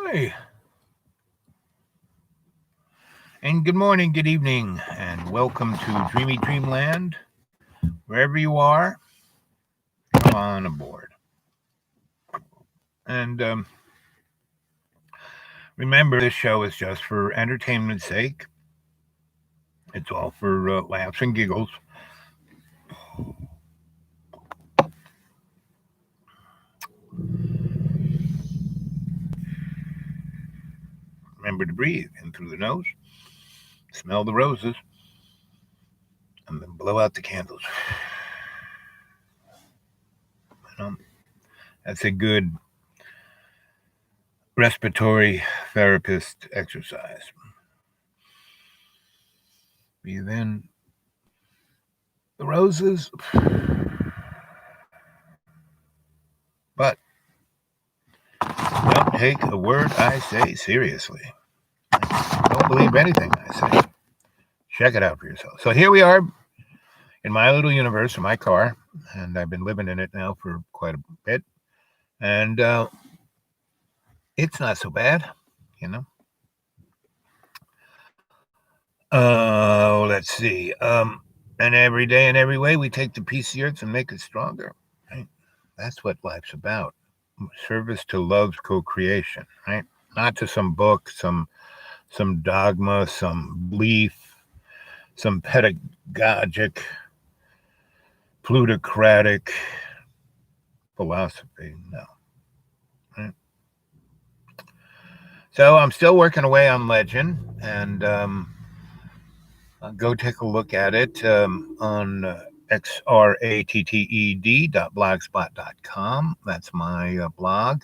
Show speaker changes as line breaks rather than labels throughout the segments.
Hi, and good morning, good evening, and welcome to Dreamy Dreamland. Wherever you are, come on aboard. And remember, this show is just for entertainment's sake. It's all for laughs and giggles. Remember to breathe in through the nose, smell the roses, and then blow out the candles. You know, that's a good respiratory therapist exercise. Breathe in the roses, but don't take a word I say seriously. Don't believe anything I say. Check it out for yourself. So here we are in my little universe, in my car, and I've been living in it now for quite a bit. And it's not so bad, you know. Let's see. And every day and every way, we take the piece of the earth and make it stronger. Right? That's what life's about. Service to love's co-creation, right? Not to some book, some dogma, some belief, some pedagogic, plutocratic philosophy. No. Right? So I'm still working away on Legend, and go take a look at it on xratted.blogspot.com. That's my blog.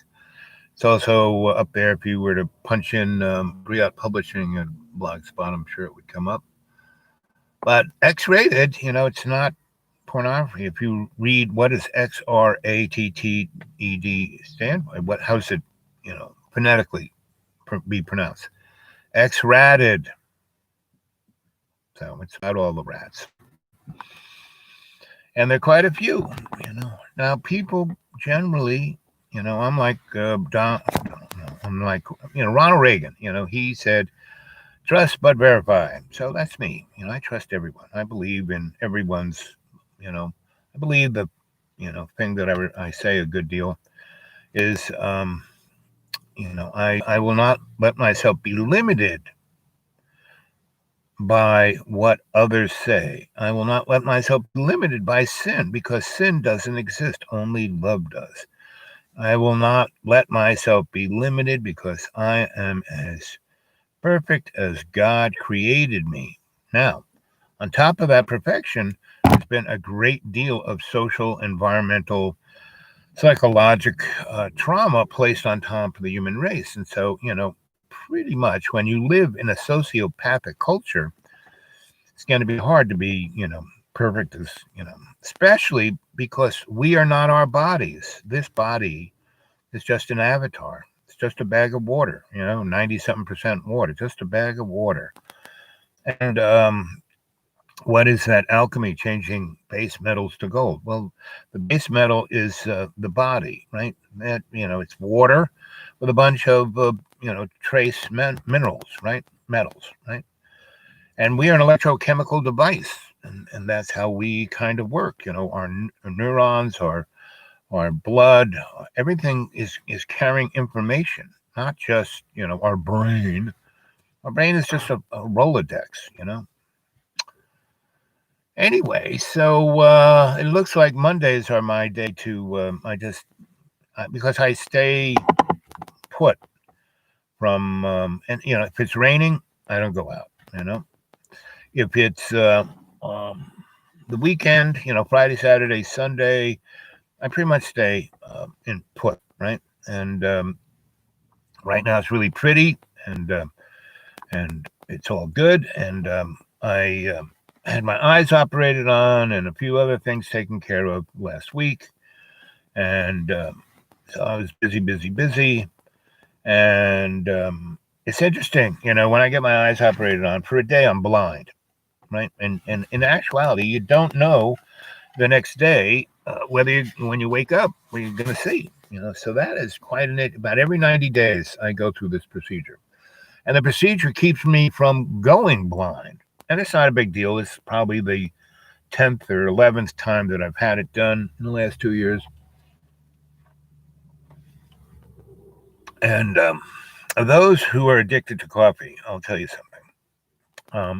It's also up there if you were to punch in Briot Publishing and Blogspot, I'm sure it would come up. But X-rated, it's not pornography. If you read what does XRATTED stand for, how does it, phonetically be pronounced? X-rated. So it's about all the rats. And there are quite a few. Now people generally, I'm like I'm like, Ronald Reagan, he said, trust but verify. So that's me. I trust everyone. I believe in everyone's, I believe the, thing that I say a good deal is, I will not let myself be limited by what others say. I will not let myself be limited by sin because sin doesn't exist, only love does. I will not let myself be limited because I am as perfect as God created me. Now, on top of that perfection, there's been a great deal of social, environmental, psychological trauma placed on top of the human race. And so, pretty much when you live in a sociopathic culture, it's going to be hard to be, perfect as, especially because we are not our bodies. This body is just an avatar. It's just a bag of water, 90 something percent water, just a bag of water. And what is that alchemy changing base metals to gold? Well, the base metal is the body, right? That, it's water with a bunch of, trace minerals, right? Metals, right? And we are an electrochemical device, and that's how we kind of work. Our neurons, our blood, everything is carrying information, not just our brain. Our brain is just a Rolodex, Anyway, so it looks like Mondays are my day to. Because I stay put from, and if it's raining, I don't go out. If it's the weekend, Friday, Saturday, Sunday, I pretty much stay in put, right? And right now it's really pretty, and it's all good. And I had my eyes operated on and a few other things taken care of last week, and so I was busy, and it's interesting, when I get my eyes operated on for a day, I'm blind, right? And in actuality, you don't know the next day when you wake up, what you're going to see. So that is quite about every 90 days I go through this procedure. And the procedure keeps me from going blind. And it's not a big deal. It's probably the 10th or 11th time that I've had it done in the last 2 years. And those who are addicted to coffee, I'll tell you something.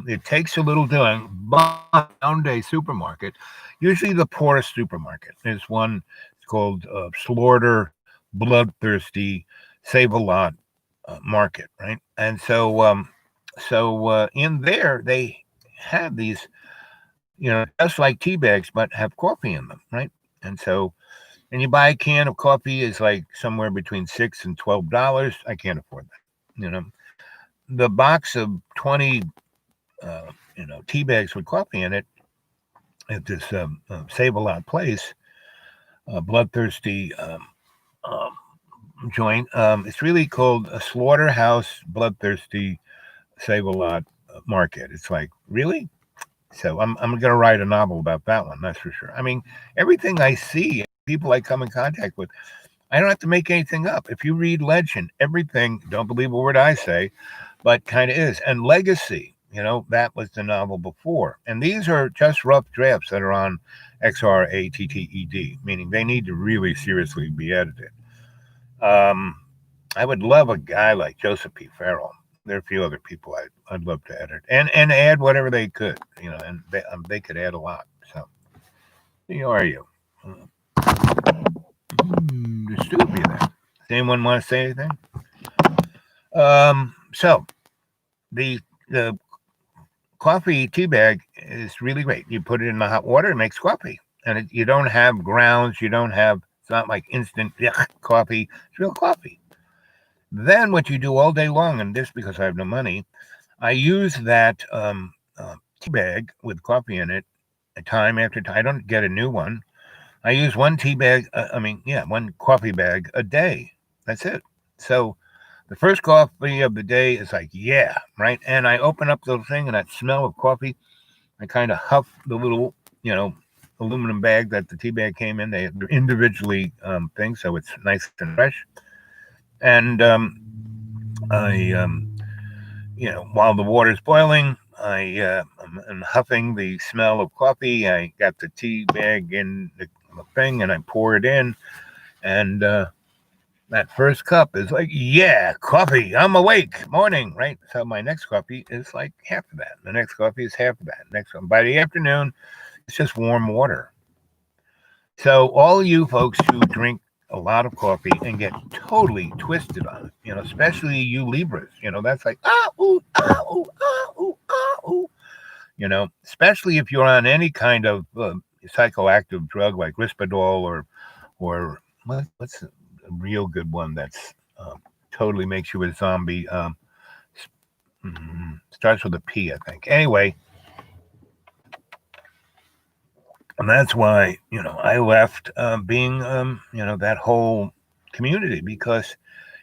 It takes a little doing, but found a supermarket, usually the poorest supermarket. There's one, it's called Slaughter Bloodthirsty Save a Lot Market, right? And so in there they have these, just like tea bags, but have coffee in them, right? And so, and you buy a can of coffee is like somewhere between $6 and $12. I can't afford that, The box of 20 tea bags with coffee in it at this Save a Lot place, bloodthirsty um, joint. It's really called a Slaughterhouse Bloodthirsty Save a Lot Market. It's like, really? So I'm going to write a novel about that one, that's for sure. I mean, everything I see, people I come in contact with, I don't have to make anything up. If you read legend, everything, don't believe a word I say, but kind of is. And legacy, that was the novel before. And these are just rough drafts that are on XRATTED, meaning they need to really seriously be edited. I would love a guy like Joseph P. Farrell. There are a few other people I'd love to edit and add whatever they could, and they could add a lot. So, who are you? The stupid there. Does anyone want to say anything? So the coffee tea bag is really great. You put it in the hot water, it makes coffee, and you don't have grounds. You don't have. It's not like instant coffee. It's real coffee. Then what you do all day long, and this because I have no money, I use that tea bag with coffee in it, time after time. I don't get a new one. I use one tea bag. One coffee bag a day. That's it. So the first coffee of the day is like, yeah, right. And I open up the thing, and that smell of coffee, I kind of huff the little, aluminum bag that the tea bag came in. They're individually things, so it's nice and fresh. And while the water's boiling, I'm huffing the smell of coffee. I got the tea bag in the thing, and I pour it in, and that first cup is like, yeah, coffee. I'm awake. Morning, right? So my next coffee is like half of that. The next coffee is half of that. Next one. By the afternoon, it's just warm water. So all you folks who drink a lot of coffee and get totally twisted on it, especially you Libras, that's like ooh, ooh, ooh, ooh, especially if you're on any kind of psychoactive drug like Risperdal or what's a real good one that's totally makes you a zombie. Starts with a P, I think. Anyway, and that's why I left being that whole community, because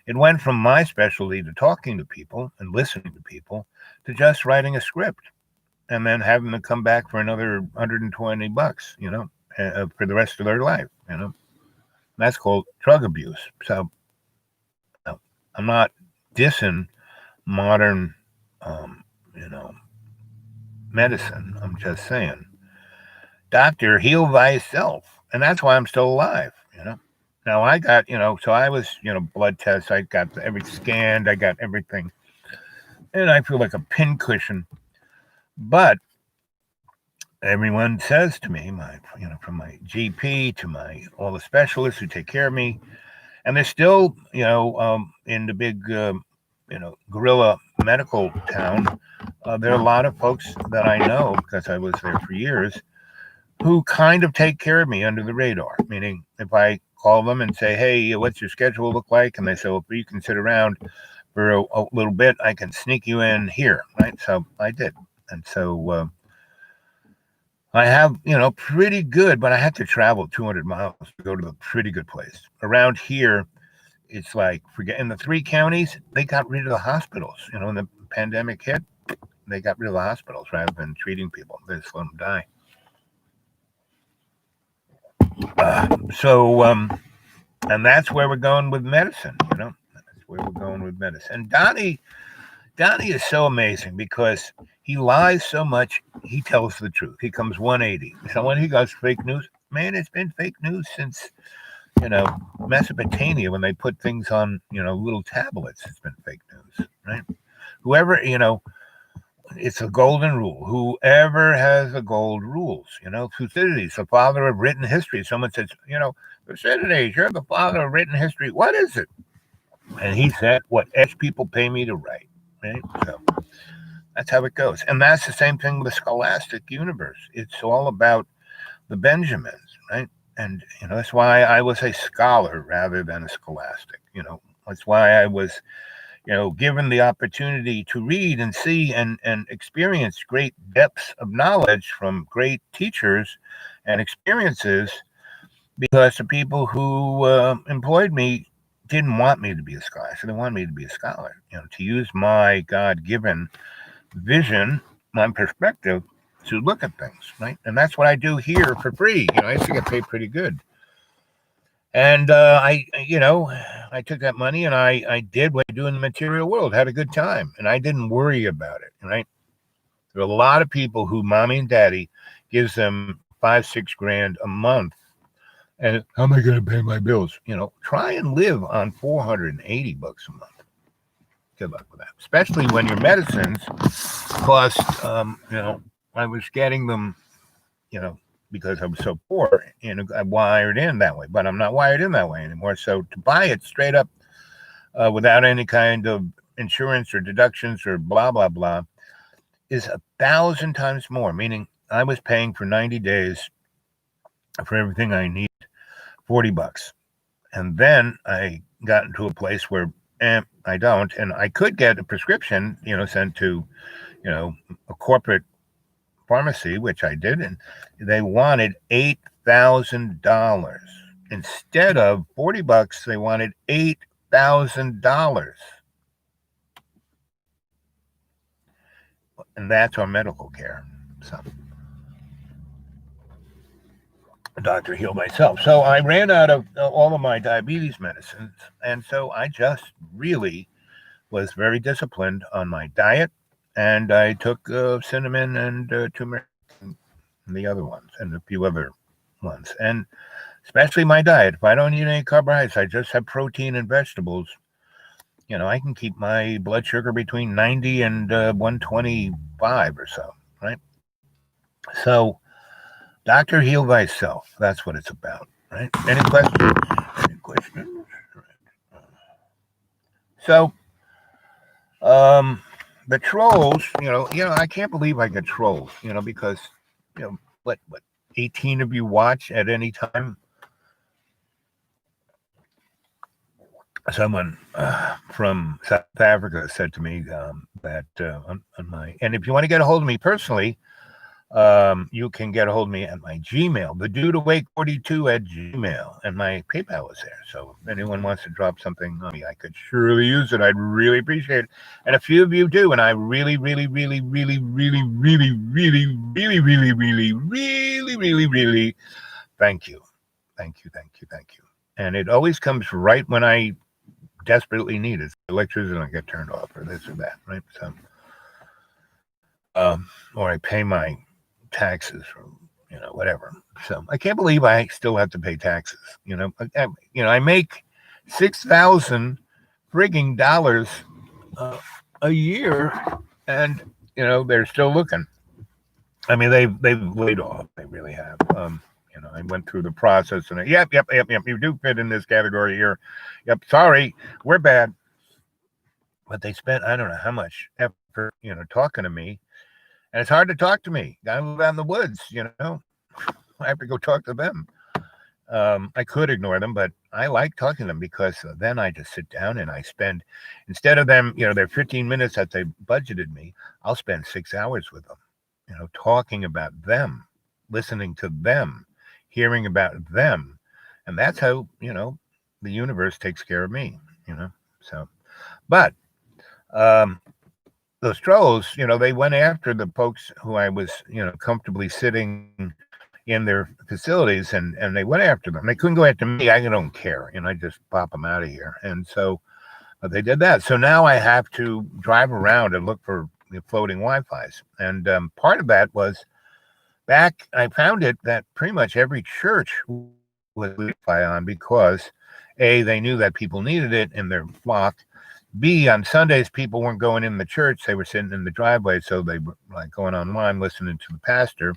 it went from my specialty to talking to people and listening to people to just writing a script and then having to come back for another $120, for the rest of their life. That's called drug abuse. So I'm not dissing modern, um, you know, medicine. I'm just saying, doctor, heal thyself, and that's why I'm still alive. Now I got, so I was, blood tests. I got every scanned. I got everything, and I feel like a pincushion. But everyone says to me, from my GP to all the specialists who take care of me, and they're still, in the big, gorilla medical town. There are a lot of folks that I know because I was there for years who kind of take care of me under the radar. Meaning, if I call them and say, "Hey, what's your schedule look like?" and they say, "Well, if you can sit around for a little bit, I can sneak you in here." Right? So I did, and so. I have, pretty good, but I had to travel 200 miles to go to the pretty good place. Around here, it's like, forget, in the 3 counties, they got rid of the hospitals. When the pandemic hit, they got rid of the hospitals rather than treating people. They just let them die. And that's where we're going with medicine. That's where we're going with medicine. And Donnie is so amazing because he lies so much. He tells the truth. He comes 180. So when he goes fake news, man, it's been fake news since you know Mesopotamia when they put things on little tablets. It's been fake news, right? Whoever it's a golden rule. Whoever has the gold rules. Thucydides, the father of written history. Someone says, Thucydides, you're the father of written history. What is it? And he said, what people pay me to write. Right? So that's how it goes. And that's the same thing with the scholastic universe. It's all about the Benjamins, right? And that's why I was a scholar rather than a scholastic. That's why I was given the opportunity to read and see and experience great depths of knowledge from great teachers and experiences because the people who employed me didn't want me to be a scholar. So they wanted me to be a scholar, to use my God-given vision, my perspective to look at things, right? And that's what I do here for free. I used to get paid pretty good. And I took that money and I did what I do in the material world, had a good time, and I didn't worry about it, right? There are a lot of people who mommy and daddy gives them 5-6 grand a month. And how am I going to pay my bills? Try and live on $480 a month. Good luck with that, especially when your medicines cost, I was getting them, because I was so poor and I wired in that way, but I'm not wired in that way anymore. So to buy it straight up without any kind of insurance or deductions or blah, blah, blah is 1,000 times more, meaning I was paying for 90 days for everything I need, $40. And then I got into a place where I don't, and I could get a prescription, sent to, a corporate pharmacy, which I did, and they wanted $8,000 instead of $40. They wanted $8,000, and that's our medical care. So, Dr. Heal myself. So I ran out of all of my diabetes medicines, and so I just really was very disciplined on my diet, and I took cinnamon and turmeric and the other ones and a few other ones, and especially my diet. If I don't eat any carbohydrates, I just have protein and vegetables. I can keep my blood sugar between 90 and 125 or so, right? So, Doctor, heal thyself. That's what it's about, right? Any questions? Any questions? So, the trolls, I can't believe I get trolls, because, what, 18 of you watch at any time? Someone from South Africa said to me that on my, and if you want to get a hold of me personally, you can get a hold of me at my Gmail, the dude awake 42 at Gmail, and my PayPal is there. So if anyone wants to drop something on me, I could surely use it. I'd really appreciate it. And a few of you do, and I really, really, really, really, really, really, really, really, really, really, really, really, really thank you. Thank you, thank you, thank you. And it always comes right when I desperately need it. Electricity will get turned off or this or that, right? So, or I pay my taxes or whatever. So I can't believe I still have to pay taxes. I make $6,000 frigging dollars a year, and they're still looking. I mean, they've laid off. They really have. I went through the process, and yep. You do fit in this category here. Yep. Sorry, we're bad. But they spent I don't know how much effort, talking to me, and it's hard to talk to me. I live out in the woods, I have to go talk to them. I could ignore them, but I like talking to them because then I just sit down and I spend, instead of them, their 15 minutes that they budgeted me, I'll spend 6 hours with them, talking about them, listening to them, hearing about them. And that's how, the universe takes care of me, So, but um, those trolls, they went after the folks who I was, comfortably sitting in their facilities, and they went after them. They couldn't go after me. I don't care, I just pop them out of here. And so they did that. So now I have to drive around and look for floating Wi-Fi's. And part of that was back. I found it that pretty much every church was Wi-Fi on because A, they knew that people needed it in their flock. B, on Sundays, people weren't going in the church. They were sitting in the driveway. So they were like going online, listening to the pastor.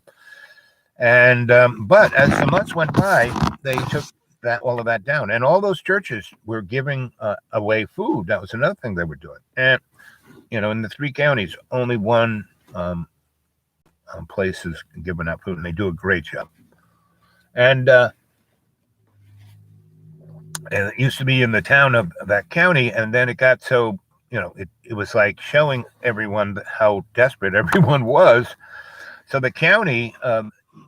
And but as the months went by, they took all of that down, and all those churches were giving away food. That was another thing they were doing. And in the 3 counties, only one place is giving out food, and they do a great job. And it used to be in the town of that county, and then it got so it was like showing everyone how desperate everyone was. So the county.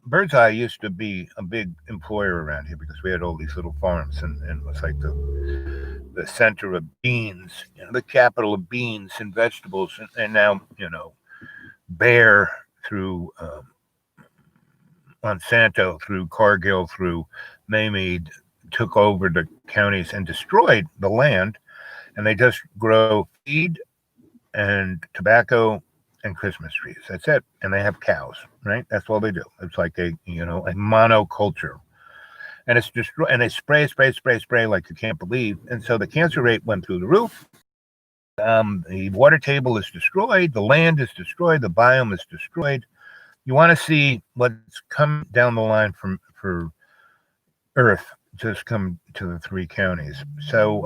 Birdseye used to be a big employer around here because we had all these little farms, and it was like the center of beans, the capital of beans and vegetables. And now, Bayer through Monsanto, through Cargill, through Maymead, took over the counties and destroyed the land, and they just grow feed and tobacco and Christmas trees. That's it. And they have cows, right? That's all they do. It's like a monoculture. And it's destroyed, and they spray like you can't believe. And so the cancer rate went through the roof. The water table is destroyed. The land is destroyed. The biome is destroyed. You want to see what's come down the line for Earth, just come to the 3 counties. So,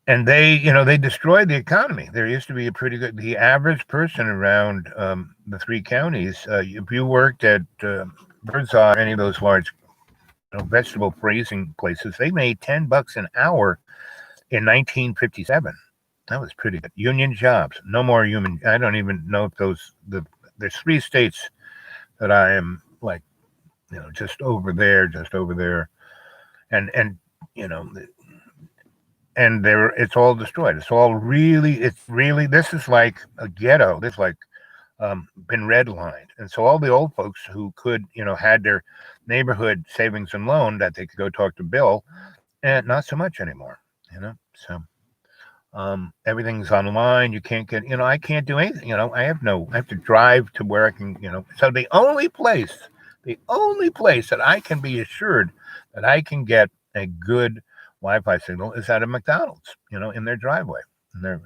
and they destroyed the economy. There used to be the average person around the 3 counties, if you worked at Birdseye or any of those large vegetable freezing places, they made $10 an hour in 1957. That was pretty good. Union jobs, no more human. I don't even know if there's 3 states that I am like, just over there, and and it's all destroyed. It's really, this is like a ghetto. This is like been redlined. And so all the old folks who could, had their neighborhood savings and loan that they could go talk to Bill, and not so much anymore, so everything's online. You can't get, I can't do anything, I have to drive to where I can, so the only place that I can be assured that I can get a good Wi-Fi signal is at a McDonald's, in their driveway. And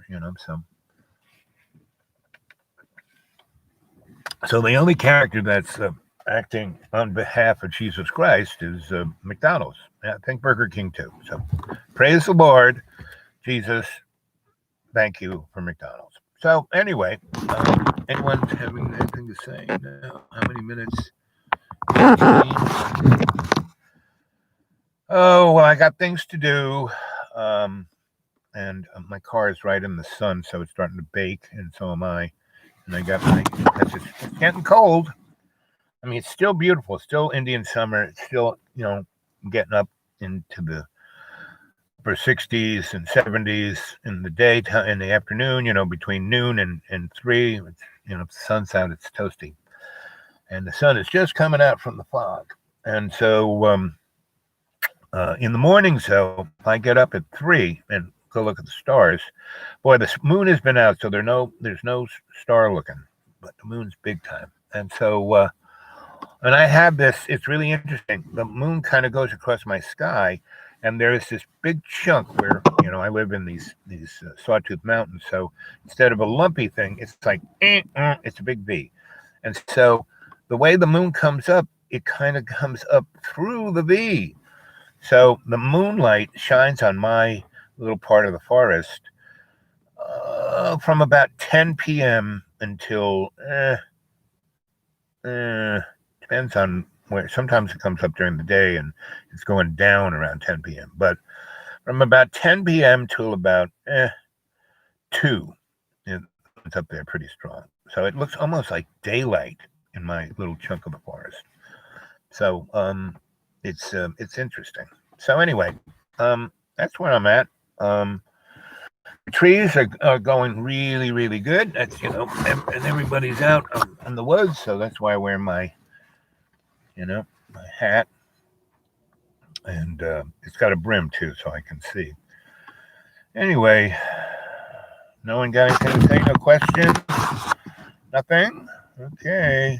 so the only character that's acting on behalf of Jesus Christ is McDonald's. I think Burger King too. So praise the Lord, Jesus. Thank you for McDonald's. So anyway, anyone having anything to say now? How many minutes? 15. Oh, well, I got things to do. And my car is right in the sun, so it's starting to bake, and so am I. And I got because it's getting cold. I mean, it's still beautiful. It's still Indian summer. It's still, getting up into the upper 60s and 70s in the daytime, in the afternoon, between noon and 3. It's, if the sun's out, it's toasty. And the sun is just coming out from the fog. And so in the mornings, though, if I get up at 3 and go look at the stars, boy, the moon has been out, so there's no star looking, but the moon's big time. And so, and I have this, it's really interesting. The moon kind of goes across my sky, and there's this big chunk where, I live in these Sawtooth Mountains. So instead of a lumpy thing, it's like, it's a big V. And so the way the moon comes up, it kind of comes up through the V. So the moonlight shines on my little part of the forest from about 10 p.m. until depends on where. Sometimes it comes up during the day and it's going down around 10 p.m. But from about 10 p.m. till about 2, it's up there pretty strong. So it looks almost like daylight in my little chunk of the forest. So it's interesting. So anyway, that's where I'm at. The trees are going really, really good. That's and everybody's out in the woods, so that's why I wear my hat, and it's got a brim too, so I can see. Anyway, no one got anything to say? No questions? Nothing? Okay.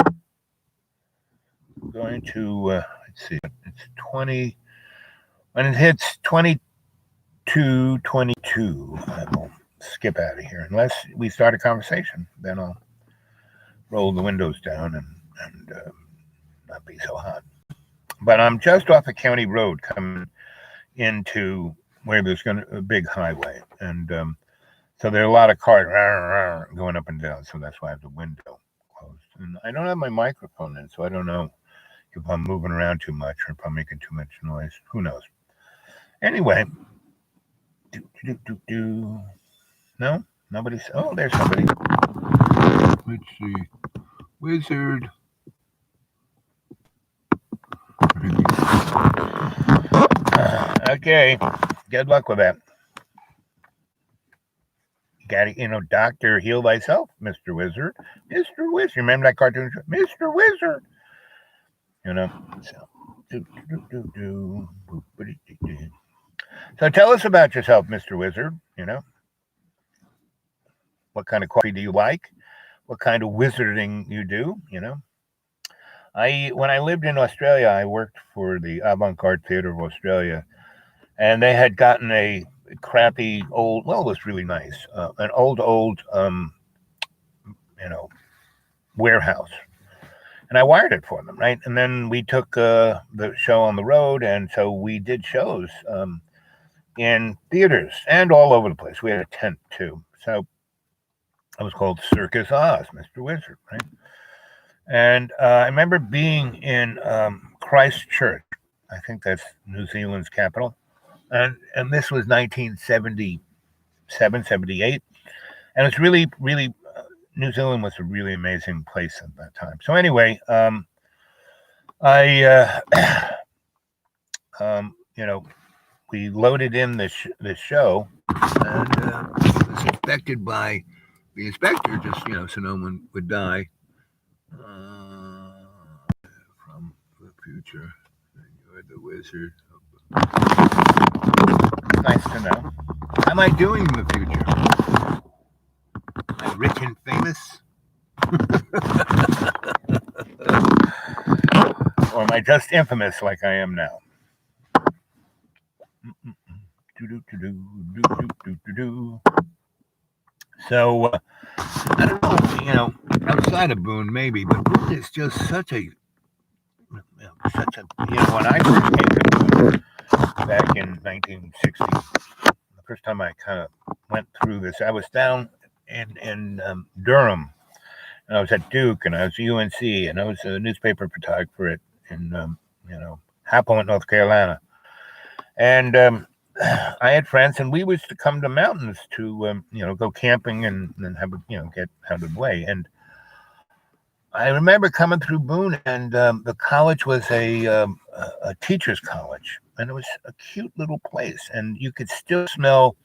I'm going to let's see. It's 20. When it hits 22:22, I will skip out of here unless we start a conversation. Then I'll roll the windows down and not be so hot. But I'm just off a county road coming into where there's going to a big highway, and so there are a lot of cars going up and down. So that's why I have the window closed, and I don't have my microphone in, so I don't know if I'm moving around too much or if I'm making too much noise. Who knows? Anyway, no, nobody's. Oh, there's somebody. Let's see, wizard. Okay, good luck with that. You got to, Doctor, heal thyself, Mr. Wizard. Mr. Wizard. Remember that cartoon? Mr. Wizard. So. So tell us about yourself, Mr. Wizard. What kind of coffee do you like? What kind of wizarding you do? When I lived in Australia, I worked for the Avant-Garde Theatre of Australia, and they had gotten a crappy old. Well, it was really nice. An old, warehouse, and I wired it for them, right? And then we took the show on the road, and so we did shows in theaters and all over the place. We had a tent too, so it was called Circus Oz, Mr. Wizard, right? And I remember being in Christchurch. I think that's New Zealand's capital, and this was 1977, 78, and it's really, really. New Zealand was a really amazing place at that time. So anyway, I, we loaded in this show, and was inspected by the inspector, just so no one would die from the future. You're the wizard. Nice to know. How am I doing in the future? Am I rich and famous? Or am I just infamous like I am now? So I don't know, outside of Boone maybe, but Boone is just such a when I first came to Boone back in 1960, the first time I kind of went through this, I was down in Durham, and I was at Duke, and I was at UNC, and I was a newspaper photographer in Happoint, North Carolina, and I had friends, and we used to come to mountains to go camping and have get out of the way. And I remember coming through Boone, and the college was a teacher's college, and it was a cute little place, and you could still smell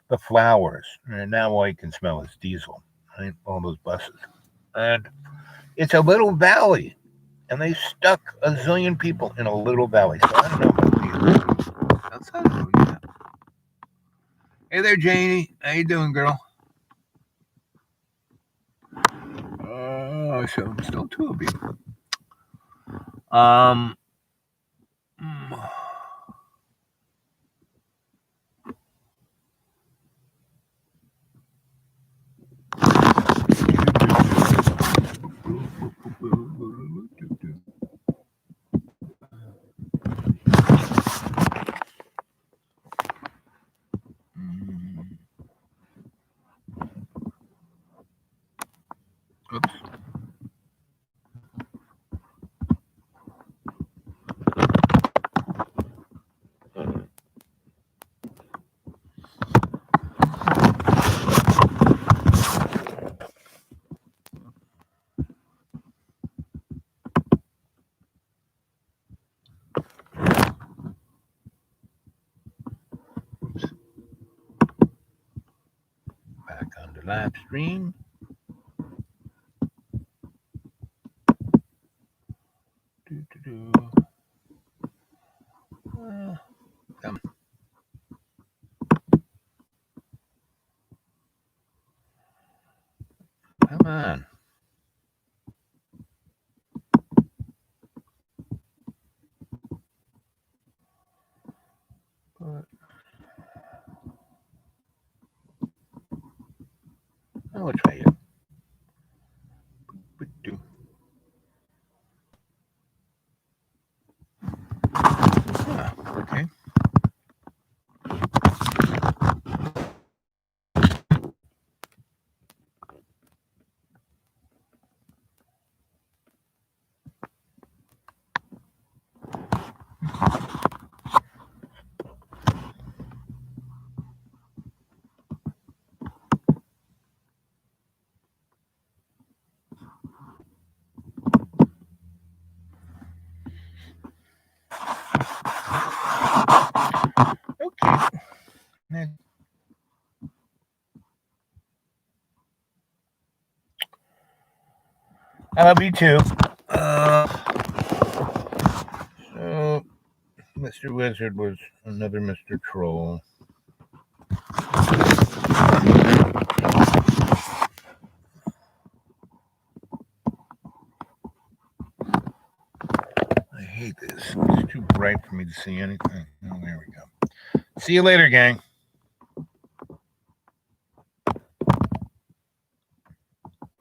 the flowers. And now all you can smell is diesel, right? All those buses, and it's a little valley, and they stuck a zillion people in a little valley. So I don't know about you. Outside of Boone, yeah. Hey there, Janie. How you doing, girl? So still two of you. Um. Oops. live stream. Come. Come on. Oh, which way you? Okay. Okay. I love you too. So, Mr. Wizard was another Mr. Troll. I hate this. It's too bright for me to see anything. Oh, there we go. See you later, gang.